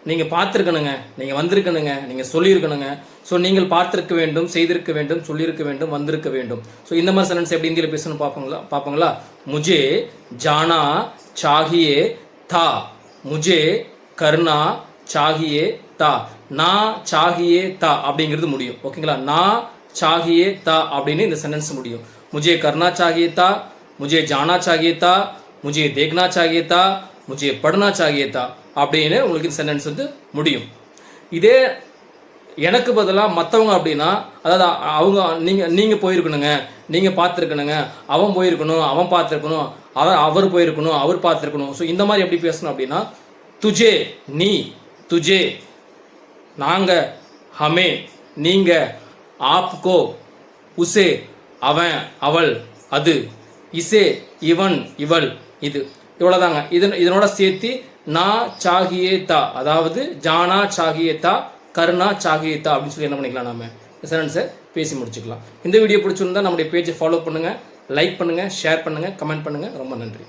நீங்கள் பார்த்துருக்கணுங்க, நீங்கள் வந்திருக்கணுங்க, நீங்கள் சொல்லியிருக்கணுங்க. ஸோ நீங்கள் பார்த்திருக்க வேண்டும், செய்திருக்க வேண்டும், சொல்லியிருக்க வேண்டும், வந்திருக்க வேண்டும். ஸோ இந்த மாதிரி சென்டென்ஸ் எப்படி இந்தியில் பேசணும் பார்ப்போங்களா. முஜே ஜானா சாகியே தா, முஜே கர்னா சாகியே தா, நான் சாகியே தா அப்படிங்கிறது முடியும். ஓகேங்களா, நான் சாகியே தா அப்படின்னு இந்த சென்டென்ஸ் முடியும். முஜே கர்னா சாகியே தா, முஜே ஜானா சாகியே தா, முஜே தேக்னா சாகியே தா, முஜே பढ़ना चाहिए था அப்படின்னு உங்களுக்கு சென்டென்ஸ் வந்து முடியும். இதே எனக்கு பதிலாக மற்றவங்க அப்படின்னா, அதாவது அவங்க நீங்கள் போயிருக்கணுங்க, நீங்கள் பார்த்துருக்கணுங்க, அவன் போயிருக்கணும், அவன் பார்த்துருக்கணும், அவர் போயிருக்கணும், அவர் பார்த்துருக்கணும். ஸோ இந்த மாதிரி எப்படி பேசணும் அப்படின்னா, துஜே நீ, துஜே நாங்கள், ஹமே நீங்கள், ஆப்கோ உசே அவன் அவள் அது, இசே இவன் இவள் இது. இவ்வளோதாங்க. இதனோட சேர்த்து நான் சாகியே தா, அதாவது ஜானா சாகியே தா, கருணா சாகியே தா அப்படின்னு சொல்லி என்ன பண்ணிக்கலாம், நாம சென்டென்ஸை பேசி முடிச்சுக்கலாம். இந்த வீடியோ பிடிச்சிருந்தா நம்முடைய பேஜை ஃபாலோ பண்ணுங்கள், லைக் பண்ணுங்கள், ஷேர் பண்ணுங்கள், கமெண்ட் பண்ணுங்கள். ரொம்ப நன்றி.